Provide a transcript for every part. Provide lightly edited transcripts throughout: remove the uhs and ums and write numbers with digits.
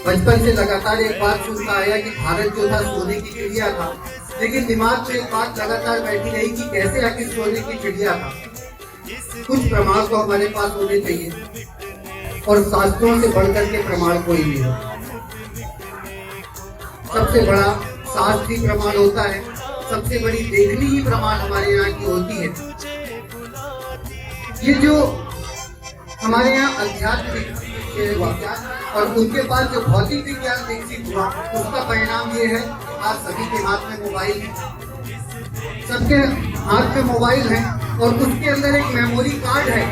बचपन से लगातार एक बात सुनता आया कि भारत जो था सोने की चिड़िया था, लेकिन दिमाग में एक बात लगातार बैठी रही कि कैसे आखिर सोने की चिड़िया था। कुछ प्रमाण तो हमारे पास होने चाहिए, और शास्त्रों से बढ़कर के प्रमाण कोई नहीं हो। सबसे बड़ा शास्त्रीय प्रमाण होता है, सबसे बड़ी देखनी ही प्रमाण हमारे यहाँ की होती है। ये जो हमारे यहाँ अध्यात्मिक और उनके पास जो भौतिक विज्ञान विकसित हुआ, उसका परिणाम ये है आज सभी के हाथ में मोबाइल है, सबके हाथ में मोबाइल है, और उसके अंदर एक मेमोरी कार्ड है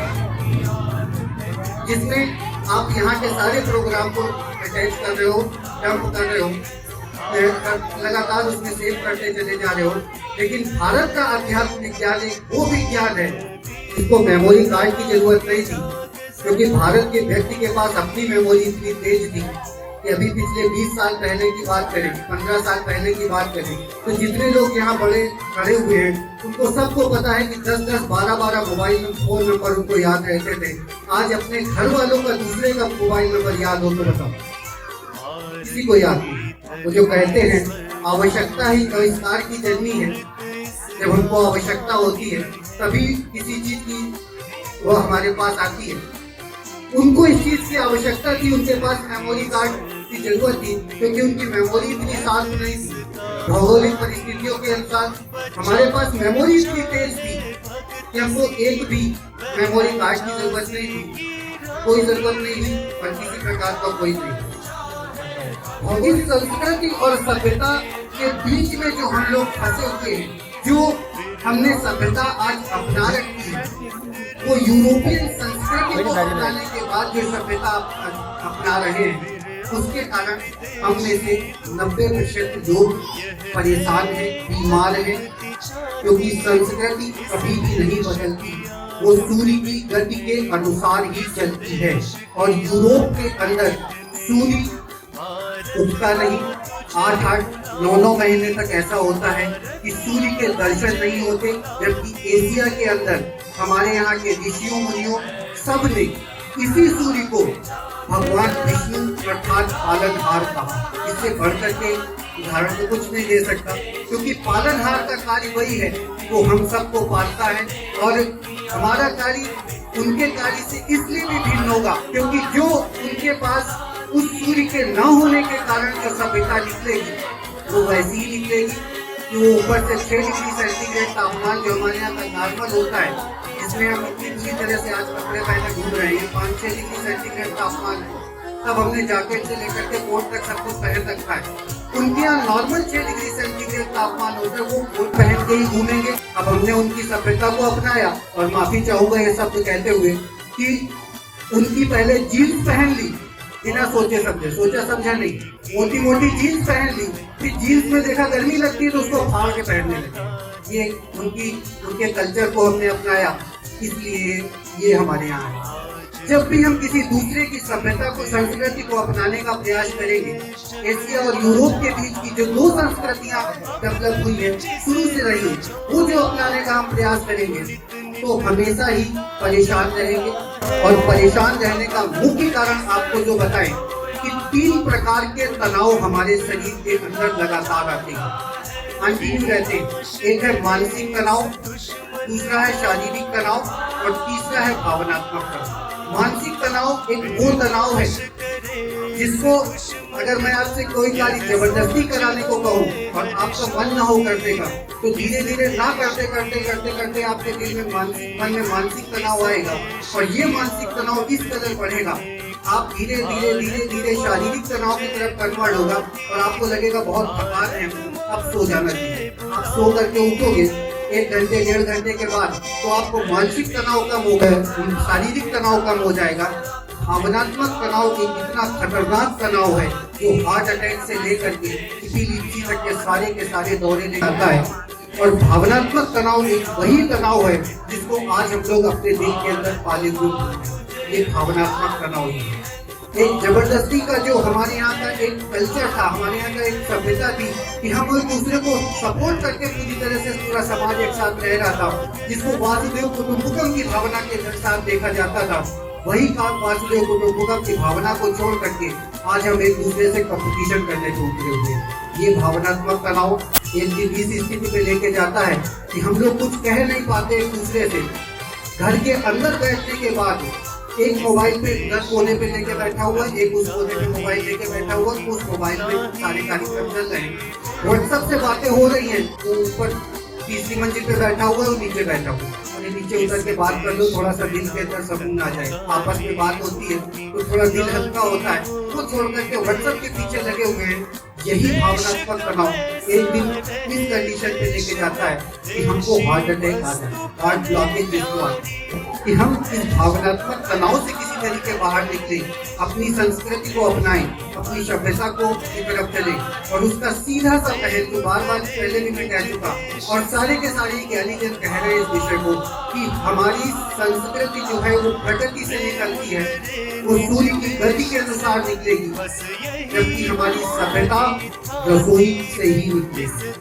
जिसमें आप यहाँ के सारे प्रोग्राम को अटैच कर रहे हो, डंप कर रहे हो, लगातार उसमें सेव करते चले जा रहे हो। लेकिन भारत का अध्यात्म विज्ञान एक वो विज्ञान है जिसको मेमोरी कार्ड की जरूरत नहीं थी, क्योंकि भारत के व्यक्ति के पास अपनी मेमोरी इतनी तेज थी कि अभी पिछले 20 साल पहले की बात करें, 15 साल पहले की बात करें, तो जितने लोग यहाँ बड़े खड़े हुए हैं उनको सबको पता है कि 10-10, 12-12 मोबाइल फोन नंबर उनको याद रहते थे। आज अपने घर वालों का दूसरे का मोबाइल नंबर याद हो तो बताओ, किसी को याद नहीं। वो जो कहते हैं आवश्यकता ही आविष्कार की जननी है, जब हमको आवश्यकता होती है तभी किसी चीज की वो हमारे पास आती है। उनको इस चीज की आवश्यकता थी, उनके पास मेमोरी कार्ड की जरूरत थी, क्योंकि उनकी मेमोरी इतनी शार्प नहीं थी। भौगोलिक परिस्थितियों के अनुसार हमारे पास मेमोरी इतनी तेज थी कि हमको एक भी मेमोरी कार्ड की जरूरत नहीं थी, कोई जरूरत नहीं थी, और किसी प्रकार का कोई नहीं। इस संस्कृति और सभ्यता के बीच में जो हम लोग फंसे हुए हैं, जो हमने सभ्यता आज अपना रखी है, वो यूरोपियन संस्कृति को अपनाने के बाद जो सभ्यता अपना रहे हैं, उसके कारण हम में से 90% लोग परेशान हैं, बीमार हैं, क्योंकि संस्कृति कभी भी नहीं बदलती, वो सूर्य की गति के अनुसार ही चलती है। और यूरोप के अंदर सूर्य उगता नहीं, 8-9 महीने तक ऐसा होता है कि सूर्य के दर्शन नहीं होते, जबकि एशिया के अंदर हमारे यहाँ के ऋषियों मुनियों सब ने इसी सूर्य को भगवान विष्णु अर्थात पालनहार कहा। इससे बढ़कर के उदाहरण तो कुछ नहीं दे सकता, क्योंकि पालनहार का कार्य वही है, वो हम सबको पालता है, और हमारा कार्य उनके कार्य से इसलिए भी भिन्न होगा क्योंकि जो उनके पास उस सूर्य के न होने के कारण जो सभ्यता निकलेगी वो वैसी ही निकलेगी कि वो ऊपर से 6 डिग्री सेंटीग्रेड तापमान जो हमारे यहाँ का नॉर्मल होता है, जिसमें हम इतनी बुरी तरह से आज कपड़े पहने घूम रहे हैं, 5-6 डिग्री सेंटीग्रेड तापमान है, तब हमने जैकेट से लेकर के कोट तक सब कुछ पहन रखा है। उनके यहाँ नॉर्मल 6 डिग्री सेंटीग्रेड तापमान होता है, वो कोट पहन के ही घूमेंगे। अब हमने उनकी सभ्यता को अपनाया, और माफी चाहूंगा ये शब्द कहते हुए कि उनकी पहले जीन्स पहन ली बिना सोचे समझे, सोचा समझा नहीं, मोटी मोटी जीन्स पहन ली, फिर जीन्स में देखा गर्मी लगती है तो उसको फाड़ के पहनने लगे। ये उनके कल्चर को हमने अपनाया, इसलिए ये हमारे यहाँ है। जब भी हम किसी दूसरे की सभ्यता को, संस्कृति को अपनाने का प्रयास करेंगे, एशिया और यूरोप के बीच की जो 2 संस्कृतियाँ डेवलप हुई है, शुरू से रही, वो जो अपनाने का हम प्रयास करेंगे तो हमेशा ही परेशान रहेंगे। और परेशान रहने का मुख्य कारण आपको जो बताएं कि 3 प्रकार के तनाव हमारे शरीर के अंदर लगातार आते हैं, कंटिन्यू रहते हैं। एक है मानसिक तनाव, दूसरा है शारीरिक तनाव, और तीसरा है भावनात्मक तनाव। मानसिक तनाव एक वो तनाव है जिसको अगर मैं आपसे कोई कार्य जबरदस्ती कराने को कहूँ और आपका मन ना हो करने का, तो धीरे धीरे ना करते करते करते करते आपके दिल में मन में मानसिक तनाव आएगा, और ये मानसिक तनाव इस कदर बढ़ेगा, आप धीरे धीरे धीरे धीरे शारीरिक तनाव की तरफ कन्वर्ट होगा, और आपको लगेगा बहुत थकान है, अब सो जाना चाहिए। आप सो करके उठोगे 1 घंटे 1.5 घंटे के बाद, तो आपको मानसिक तनाव कम हो गया, शारीरिक तनाव कम हो जाएगा। भावनात्मक तनाव एक इतना खतरनाक तनाव है जो हार्ट अटैक से लेकर के किसी तक के सारे दौरे ले जाता है। और भावनात्मक तनाव एक वही तनाव है जिसको आज हम लोग अपने दिल के अंदर पाले हुए हैं। ये भावनात्मक तनाव है। एक जबरदस्ती का जो हमारे यहाँ का एक कल्चर था, हमारे यहाँ का एक सभ्यता थी कि हम एक दूसरे को सपोर्ट करके पूरी तरह से पूरा समाज एक साथ रह रहा था, जिसको वासुदेव कुटुंबकम की भावना के साथ देखा जाता था। वही काम वासुदेव कुटुंबकम की भावना को छोड़ करके आज हम एक दूसरे से कंपटीशन करने को उतरे हुए हैं। ये भावनात्मक तनाव इस स्थिति पे लेके जाता है कि हम लोग कुछ कह नहीं पाते एक दूसरे से। घर के अंदर बैठने के बाद एक मोबाइल पे घर कोने पे लेके बैठा हुआ, एक उस कोने पे मोबाइल लेके बैठा हुआ, उस मोबाइल पे सारे कार्यक्रम चल रहे हैं, व्हाट्सएप से बातें हो रही हैं, वो ऊपर तीसरी मंजिल पे बैठा हुआ है, वो नीचे बैठा हुआ है। अरे नीचे उतर के बात कर लो, थोड़ा सा दिल के अंदर सुकून आ जाए। आपस में बात होती है तो थोड़ा दिल हल्का होता है, वो छोड़ करके व्हाट्सएप के पीछे लगे हुए हैं। यही भावनात्मक तनाव एक दिन इस कंडीशन पे लेके जाता है कि हमको हार्ट अटैक आ जाए, हार्ट ब्लॉकेज जिसको आती है। कि हम इस भावनात्मक तनाव से किसी तरीके बाहर निकले, अपनी संस्कृति को अपनाएं, अपनी सभ्यता को की तरफ चले और उसका सीधा सा पहल जो बार पहले भी मैं कह चुका और सारे के सारे ज्ञानीजन कह रहे हैं इस विषय को कि हमारी संस्कृति जो है वो प्रकृति से निकलती है, वो सूर्य की गति के अनुसार निकलेगी, जबकि हमारी सभ्यता रसोई से ही निकलेगी।